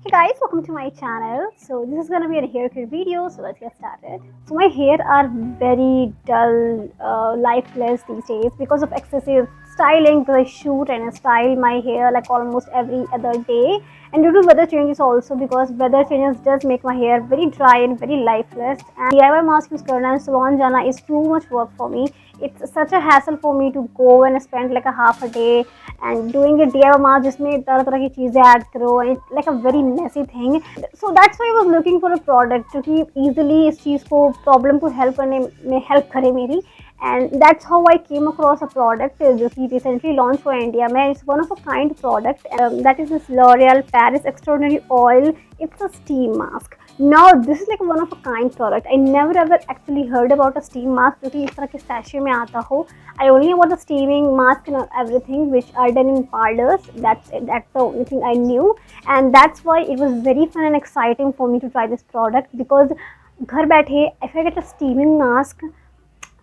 Hey guys, welcome to my channel. So this is gonna be a hair care video, so let's get started. So my hair are very dull, lifeless these days because of excessive styling. Because I shoot and I style my hair like almost every other day, and due to weather changes also, because weather changes does make my hair very dry and very lifeless. And DIY mask use करना and salon जाना is too much work for me. It's such a hassle for me to go and spend like a half a day and doing a DIY mask जिसमें तरह तरह की चीज़ें add करो, and it's like a very messy thing. So that's why I was looking for a product जो कि easily इस चीज़ को प्रॉब्लम को हेल्प करने में हेल्प करे मेरी. And that's how I came across a product जो कि recently launched for India में. It's one of a kind product, that is this L'Oreal Paris Extraordinary Oil. It's a steam mask. Now this is like one of a kind product. I never ever actually heard about a steam mask जो कि इस तरह के sachet में आता हो. I only know about the steaming mask and everything which are done in parlors. That's it. That's the only thing I knew, and that's why it was very fun and exciting for me to try this product, because घर बैठे if I get a steaming mask,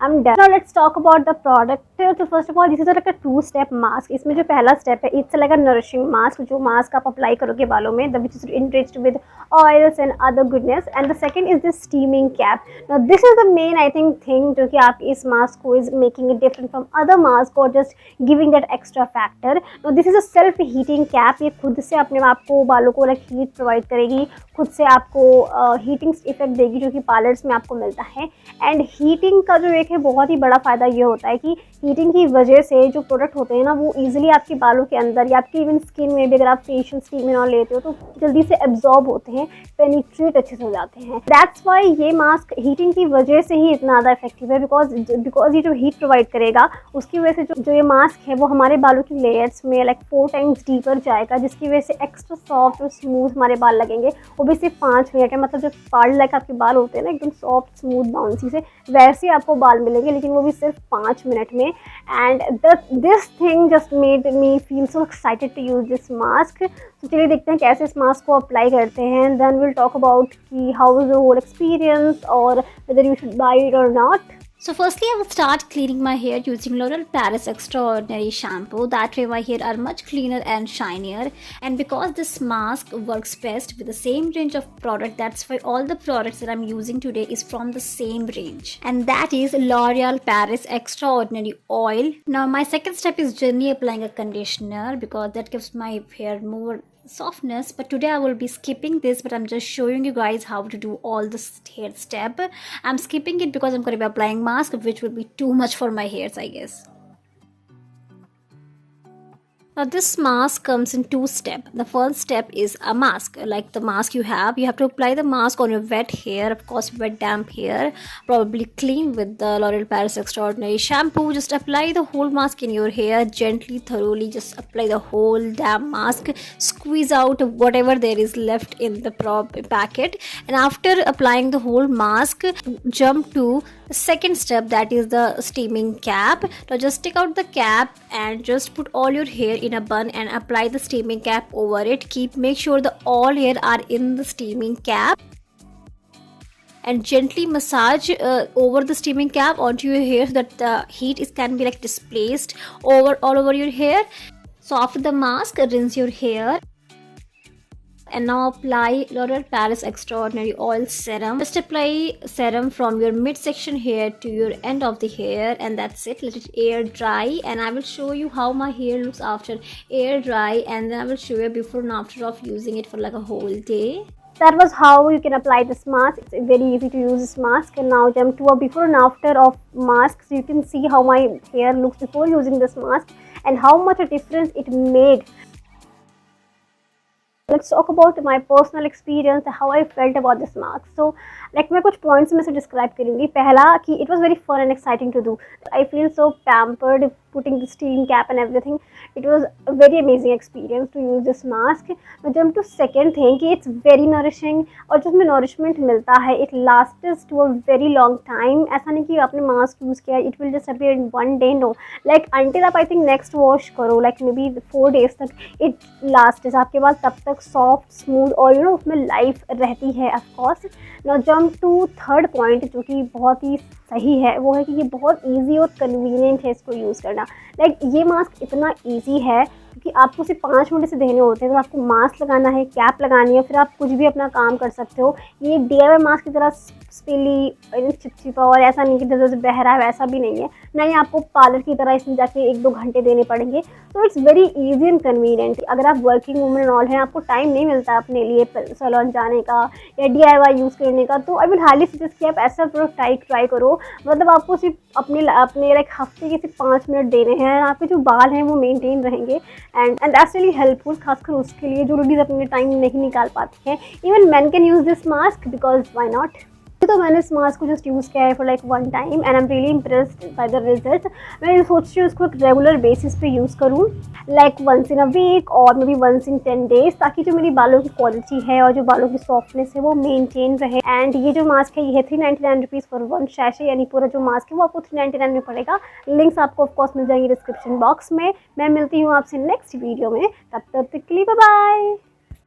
I'm done. Now let's talk about the product. So first of all, this is like a two-step mask. इसमें जो पहला step है, it's like a nourishing mask. जो mask आप apply करोगे बालों में, which is enriched with oils and other goodness. And the second is this steaming cap. Now this is the main I think thing जो कि आप इस mask को is making it different from other mask or just giving that extra factor. Now this is a self-heating cap. ये खुद से अपने आप को बालों को like heat provide करेगी, खुद से आपको हीटिंग इफेक्ट देगी जो कि पार्लर्स में आपको मिलता है. एंड हीटिंग का जो एक है बहुत ही बड़ा फ़ायदा ये होता है कि हीटिंग की वजह से जो प्रोडक्ट होते हैं ना वो इजीली आपके बालों के अंदर या आपकी इवन स्किन में भी अगर आप फेशियल स्टीम और लेते हो तो जल्दी से एब्जॉर्ब होते हैं, पेनिट्रेट अच्छे से हो जाते हैं. दैट्स वाई ये मास्क हीटिंग की वजह से ही इतना ज़्यादा इफेक्टिव है, बिकॉज ये जो हीट प्रोवाइड करेगा उसकी वजह से जो ये मास्क है वो हमारे बालों की लेयर्स में लाइक 4 टाइम्स डीपर जाएगा, जिसकी वजह से एक्स्ट्रा सॉफ्ट और स्मूथ हमारे बाल लगेंगे. वो भी सिर्फ 5 मिनट है. मतलब जो बाल लाइक आपके बाल होते हैं ना एकदम सॉफ्ट स्मूथ बाउंसी से, वैसे आपको बाल मिलेंगे, लेकिन वो भी सिर्फ 5 मिनट में. And this thing just made me feel so excited to use this mask. तो चलिए देखते हैं कैसे इस मास्क को अप्लाई करते हैं. देन विल टॉक अबाउट कि how is the whole experience और whether you should buy it और not. So firstly, I will start cleaning my hair using L'Oreal Paris Extraordinary shampoo. That way my hair are much cleaner and shinier. And because this mask works best with the same range of product, that's why all the products that I'm using today is from the same range. And that is L'Oreal Paris Extraordinary Oil. Now my second step is generally applying a conditioner because that gives my hair more softness, but today I will be skipping this, but I'm just showing you guys how to do all this hair step. I'm skipping it because I'm going to be applying mask, which will be too much for my hairs, I guess. Now this mask comes in 2 steps. The first step is a mask. Like the mask you have to apply the mask on your wet hair, of course wet damp hair, probably clean with the L'Oreal Paris Extraordinary shampoo. Just apply the whole mask in your hair gently, thoroughly. Just apply the whole damn mask. Squeeze out whatever there is left in the packet. And after applying the whole mask, jump to the second step, that is the steaming cap. Now just take out the cap and just put all your hair in a bun and apply the steaming cap over it. Make sure the all hair are in the steaming cap and gently massage over the steaming cap onto your hair so that the heat can be like displaced all over your hair. So after the mask, rinse your hair. And now apply L'Oreal Paris Extraordinary Oil Serum. Just apply serum from your midsection hair to your end of the hair, and that's it. Let it air dry, and I will show you how my hair looks after air dry, and then I will show you before and after of using it for like a whole day. That was how you can apply this mask. It's very easy to use this mask. And now jump to a before and after of mask, so you can see how my hair looks before using this mask and how much a difference it made. Let's talk about my personal experience, how I felt about this mask. So like मैं कुछ points में से describe करूँगी. पहला कि it was very fun and exciting to do. I feel so pampered putting the steam cap and everything. It was a very amazing experience to use this mask. Now jump to second thing कि it's very nourishing और जो इसमें nourishment मिलता है it lasts to a very long time. ऐसा नहीं कि आपने mask use किया it will disappear in one day. No, like until आप I think next wash करो like maybe 4 days तक it lasts. आपके बाल तब तक soft smooth और you know उसमें life रहती है of course. Now jump to third point जो कि बहुत ही सही है, वो है कि ये बहुत इजी और कन्वीनियंट है इसको यूज़ करना. लाइक ये मास्क इतना इजी है क्योंकि आपको सिर्फ 5 मिनट से देने होते हैं। तो आपको मास्क लगाना है, कैप लगानी है, फिर आप कुछ भी अपना काम कर सकते हो। ये DIY मास्क की तरह स्पिली चिपचिपा और ऐसा नहीं कि जैसे बह रहा है, वैसा भी नहीं है। ना ही आपको पार्लर की तरह इसमें जाके 1-2 घंटे देने पड़ेंगे। तो it's very easy and convenient. अगर आप वर्किंग वूमेन ऑल हैं, आपको टाइम नहीं मिलता अपने लिए सैलून जाने का या DIY यूज़ करने का, तो आई विल हाईली सजेस्ट कि आप ऐसा प्रोडक्ट ट्राई करो। मतलब आपको सिर्फ अपने लाइक हफ्ते के सिर्फ 5 मिनट देने हैं, आपके जो बाल हैं वो मेंटेन रहेंगे। एंड दैट्स रियली हेल्पफुल, खासकर उसके लिए जो लेडीज़ अपने टाइम नहीं निकाल पाती हैं। Even man can use this mask because why not. तो मैंने इस मास्क को जस्ट यूज़ किया है for like 1 time and I am really impressed by the result. मैं सोच रही हूँ इसको एक रेगुलर बेसिस पे यूज़ करूँ, like once in a week और maybe once in 10 days, ताकि जो मेरी बालों की क्वालिटी है और जो बालों की सॉफ्टनेस है वो मेंटेन रहे। एंड ये जो मास्क है ये है 399 रुपीज़ फॉर 1 सैशे, यानी पूरा जो मास्क है वो आपको 399 में पड़ेगा। लिंक्स आपको ऑफकोर्स मिल जाएंगे डिस्क्रिप्शन बॉक्स में। मैं मिलती हूँ आपसे नेक्स्ट वीडियो में, तब तक के लिए बाय बाय।